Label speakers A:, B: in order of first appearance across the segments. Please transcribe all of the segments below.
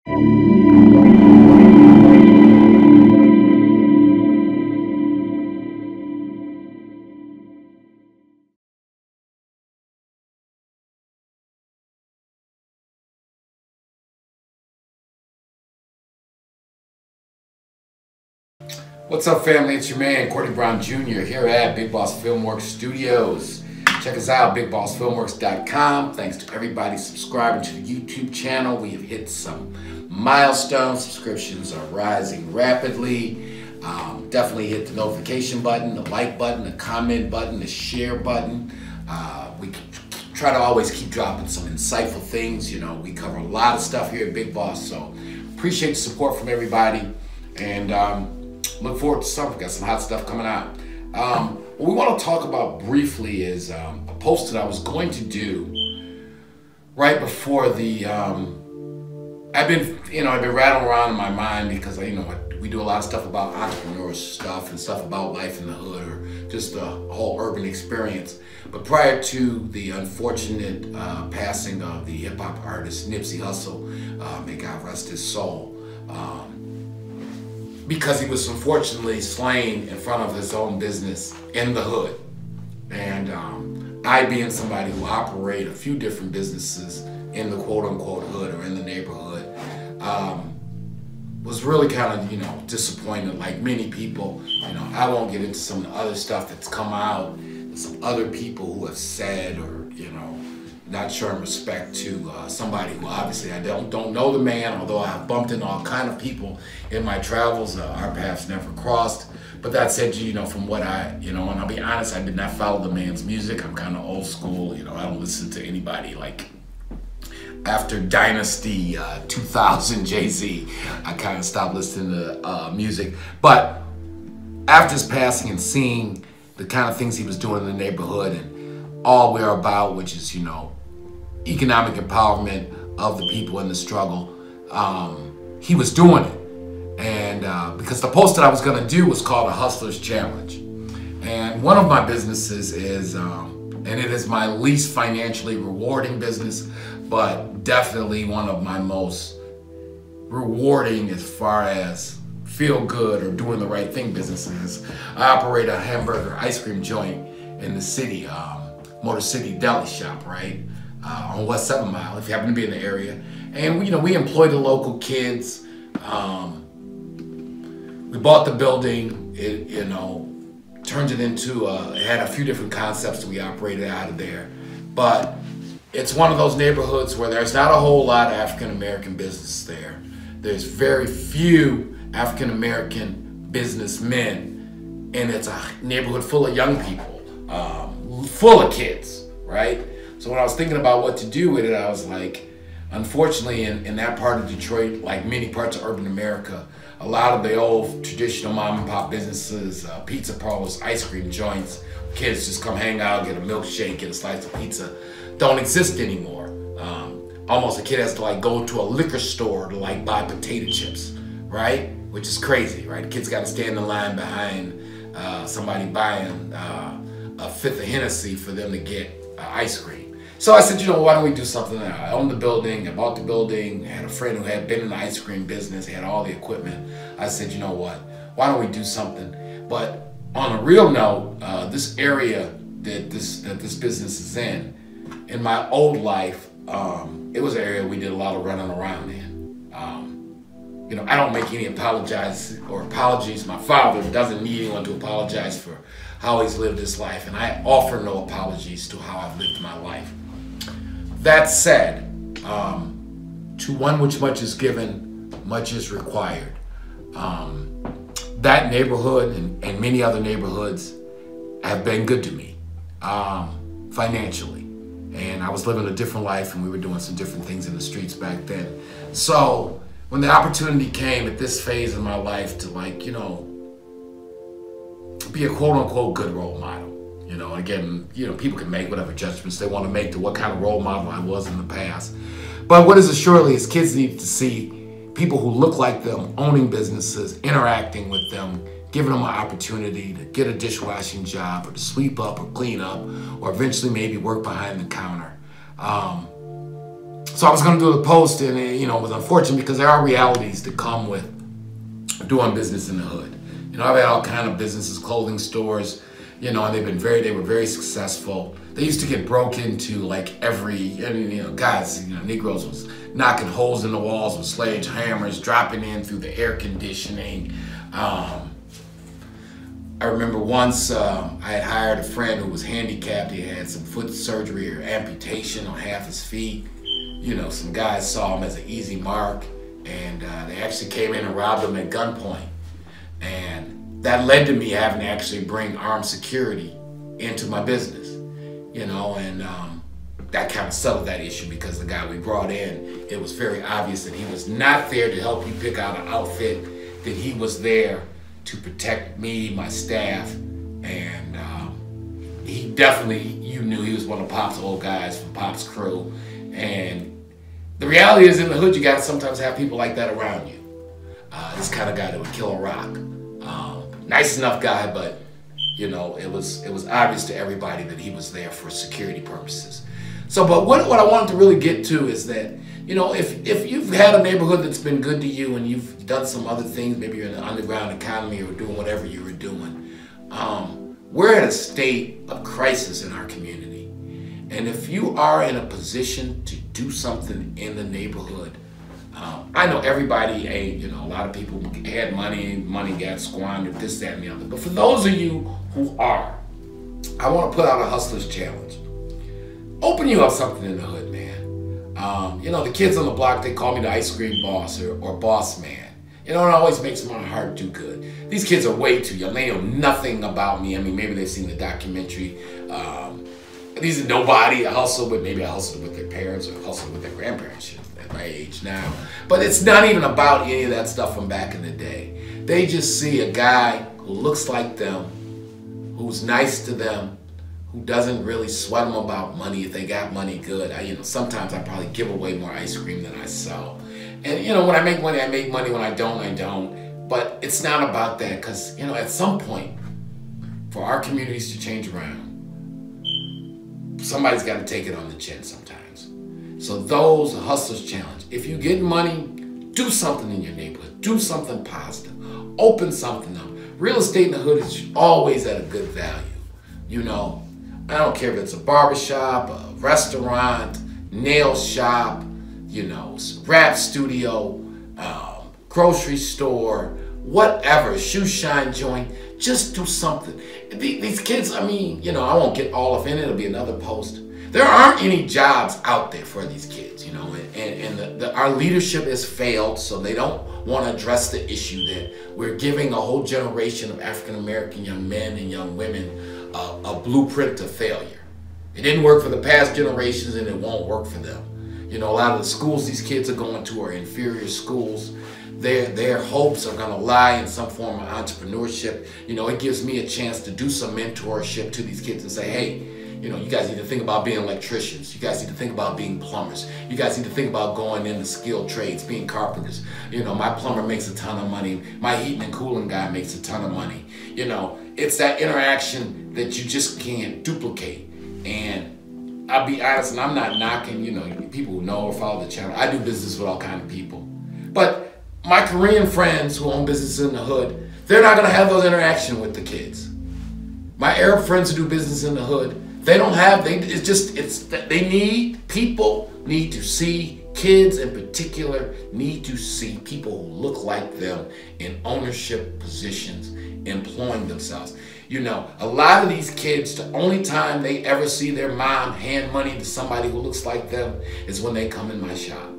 A: What's up, family? It's your man, Courtney Brown Jr. here at Big Boss Filmworks Studios. Check us out, BigBossFilmworks.com. Thanks to everybody subscribing to the YouTube channel. We have hit some milestones. Subscriptions are rising rapidly. Definitely hit the notification button, the like button, the comment button, the share button. We try to always keep dropping some insightful things. You know, we cover a lot of stuff here at Big Boss, so appreciate the support from everybody. And look forward to summer. Got some hot stuff coming out. What we want to talk about briefly is a post that I was going to do right before the. I've been rattling around in my mind because we do a lot of stuff about entrepreneurs stuff and stuff about life in the hood or just the whole urban experience. But prior to the unfortunate passing of the hip hop artist Nipsey Hussle, may God rest his soul. Because he was unfortunately slain in front of his own business in the hood. And I, being somebody who operate a few different businesses in the quote-unquote hood or in the neighborhood, was really kind of, disappointed like many people. I won't get into some of the other stuff that's come out, some other people who have said or, not showing respect to somebody who obviously I don't know the man, although I have bumped into all kind of people in my travels. Our paths never crossed. But that said, from what and I'll be honest, I did not follow the man's music. I'm kind of old school. I don't listen to anybody like after Dynasty 2000 Jay-Z. I kind of stopped listening to music. But after his passing and seeing the kind of things he was doing in the neighborhood and all we're about, which is, economic empowerment of the people in the struggle, he was doing it. And because the post that I was going to do was called A Hustler's Challenge. And one of my businesses is, and it is my least financially rewarding business, but definitely one of my most rewarding as far as feel good or doing the right thing businesses. I operate a hamburger ice cream joint in the city, Motor City Deli Shop, right? On West 7 Mile, if you happen to be in the area. And we employ the local kids. We bought the building. It turned it into it had a few different concepts that we operated out of there. But it's one of those neighborhoods where there's not a whole lot of African American business there. There's very few African American businessmen, and it's a neighborhood full of young people, full of kids, right? So when I was thinking about what to do with it, I was like, unfortunately, in that part of Detroit, like many parts of urban America, a lot of the old traditional mom and pop businesses, pizza parlors, ice cream joints, kids just come hang out, get a milkshake, get a slice of pizza, don't exist anymore. Almost a kid has to go to a liquor store to buy potato chips, right? Which is crazy, right? Kids got to stand in line behind somebody buying a fifth of Hennessy for them to get ice cream. So I said, why don't we do something? I owned the building, I bought the building, I had a friend who had been in the ice cream business, he had all the equipment. I said, why don't we do something? But on a real note, this area that this business is in my old life, it was an area we did a lot of running around in. I don't make any apologies. My father doesn't need anyone to apologize for how he's lived his life, and I offer no apologies to how I've lived my life. That said, to one which much is given, much is required. That neighborhood and many other neighborhoods have been good to me financially. And I was living a different life, and we were doing some different things in the streets back then. So when the opportunity came at this phase of my life to be a quote-unquote good role model, again, people can make whatever judgments they want to make to what kind of role model I was in the past. But what is assuredly is kids need to see people who look like them owning businesses, interacting with them, giving them an opportunity to get a dishwashing job or to sweep up or clean up or eventually maybe work behind the counter. So I was going to do the post, and it, it was unfortunate because there are realities that come with doing business in the hood. I've had all kind of businesses, clothing stores, and they were very successful. They used to get broke into like guys, Negroes was knocking holes in the walls with sledgehammers, dropping in through the air conditioning. I remember once I had hired a friend who was handicapped. He had some foot surgery or amputation on half his feet. Some guys saw him as an easy mark, and they actually came in and robbed him at gunpoint. And that led to me having to actually bring armed security into my business, and that kind of settled that issue because the guy we brought in, it was very obvious that he was not there to help you pick out an outfit, that he was there to protect me, my staff, and he definitely, you knew he was one of Pop's old guys from Pop's crew. And the reality is, in the hood, you gotta sometimes have people like that around you. This kind of guy that would kill a rock. Nice enough guy, but it was obvious to everybody that he was there for security purposes. So, but what I wanted to really get to is that, if you've had a neighborhood that's been good to you and you've done some other things, maybe you're in the underground economy or doing whatever you were doing, we're at a state of crisis in our community. And if you are in a position to do something in the neighborhood, I know everybody, a lot of people had money got squandered, this, that, and the other. But for those of you who are, I want to put out a hustler's challenge. Open you up something in the hood, man. The kids on the block, they call me the ice cream boss or boss man. It always makes my heart do good. These kids are way too young. They know nothing about me. I mean, maybe they've seen the documentary. These are nobody. I hustle with, maybe I hustled with their parents or hustled with their grandparents at my age now. But it's not even about any of that stuff from back in the day. They just see a guy who looks like them, who's nice to them, who doesn't really sweat them about money. If they got money, good. Sometimes I probably give away more ice cream than I sell. And when I make money, I make money. When I don't, I don't. But it's not about that, because at some point, for our communities to change around, somebody's got to take it on the chin sometimes. So those are Hustler's Challenge. If you get money, do something in your neighborhood. Do something positive. Open something up. Real estate in the hood is always at a good value. I don't care if it's a barbershop, a restaurant, nail shop, rap studio, grocery store, whatever, shoe shine joint. Just do something. These kids, I won't get all of it. It'll be another post. There aren't any jobs out there for these kids, and our leadership has failed, so they don't want to address the issue that we're giving a whole generation of African-American young men and young women a blueprint to failure. It didn't work for the past generations, and it won't work for them. A lot of the schools these kids are going to are inferior schools. Their hopes are going to lie in some form of entrepreneurship. It gives me a chance to do some mentorship to these kids and say, hey, you guys need to think about being electricians. You guys need to think about being plumbers. You guys need to think about going into skilled trades, being carpenters. My plumber makes a ton of money. My heating and cooling guy makes a ton of money. It's that interaction that you just can't duplicate. And I'll be honest, and I'm not knocking, people who know or follow the channel. I do business with all kinds of people. But my Korean friends who own businesses in the hood, they're not going to have those interactions with the kids. My Arab friends who do business in the hood, people need to see, kids in particular need to see people who look like them in ownership positions, employing themselves. A lot of these kids, the only time they ever see their mom hand money to somebody who looks like them is when they come in my shop.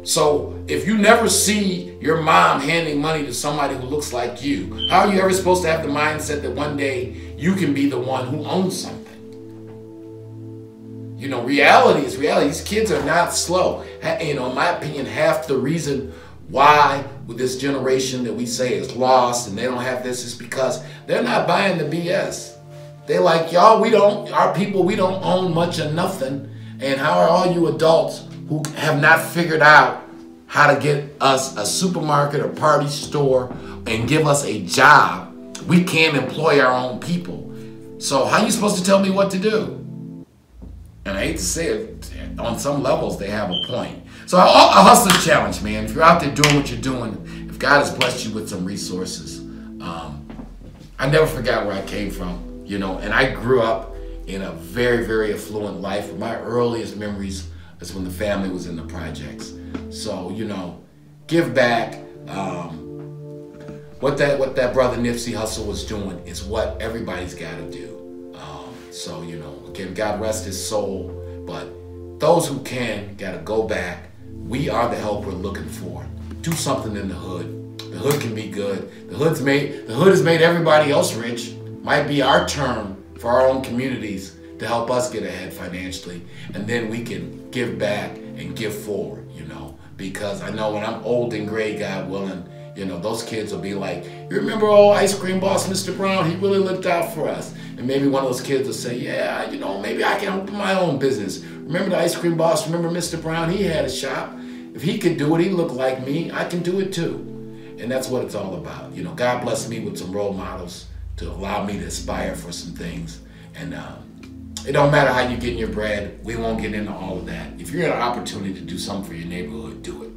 A: So if you never see your mom handing money to somebody who looks like you, how are you ever supposed to have the mindset that one day you can be the one who owns something? Reality is reality. These kids are not slow. In my opinion, half the reason why with this generation that we say is lost and they don't have this is because they're not buying the BS. They're like, y'all, we don't own much of nothing. And how are all you adults who have not figured out how to get us a supermarket or party store and give us a job? We can't employ our own people. So how are you supposed to tell me what to do? And I hate to say it, on some levels, they have a point. So a hustler's challenge, man. If you're out there doing what you're doing, if God has blessed you with some resources, I never forgot where I came from, you know, and I grew up in a very, very affluent life. But my earliest memories is when the family was in the projects. So, you know, give back. What that brother Nipsey Hussle was doing is what everybody's got to do. So, you know, again, God rest his soul. But those who can got to go back. We are the help we're looking for. Do something in the hood. The hood can be good. The hood has made everybody else rich. Might be our turn for our own communities to help us get ahead financially, and then we can give back and give forward, you know, because I know when I'm old and gray, God willing, you know, those kids will be like, you remember old ice cream boss Mr. Brown? He really looked out for us. And maybe one of those kids will say, yeah, you know, maybe I can open my own business. Remember the ice cream boss? Remember Mr. Brown? He had a shop. If he could do it, he looked like me, I can do it too. And that's what it's all about. You know, God bless me with some role models to allow me to aspire for some things. And it don't matter how you get your bread. We won't get into all of that. If you're an opportunity to do something for your neighborhood, do it.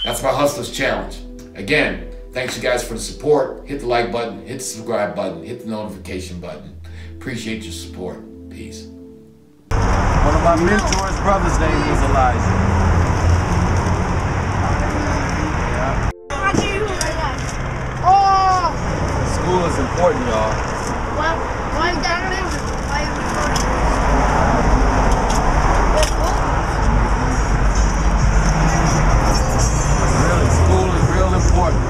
A: That's my Hustler's Challenge. Again, thanks you guys for the support. Hit the like button, hit the subscribe button, hit the notification button. Appreciate your support. Peace.
B: One of my mentor's brother's name was Elijah. School is important, y'all.
C: Why you gotta live it? Why you recording?
B: Really, school is real important.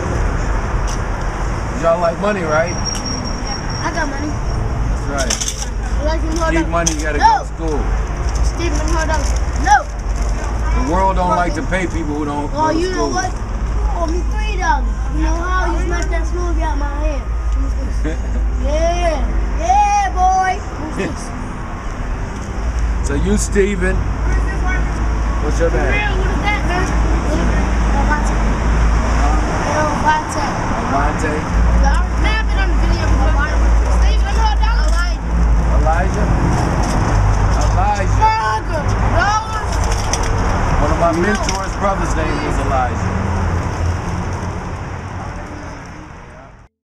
B: Y'all like money, right?
C: Yeah, I got money.
B: That's right.
C: Like
B: you need money, you gotta go to school.
C: Stephen, hold on. No.
B: The world don't like to pay people who don't go to
C: you know
B: school.
C: what? You owe me $3. You know how? You smacked that smoothie out my hand. Yeah, boy.
B: So you, Steven, what's your name?
C: What is that, man? Elvante.
B: Elvante.
C: Man, I've been on the video before. Steven, let me hold down.
B: Elijah. Elijah.
C: Elijah.
B: One of my mentor's brother's name was Elijah.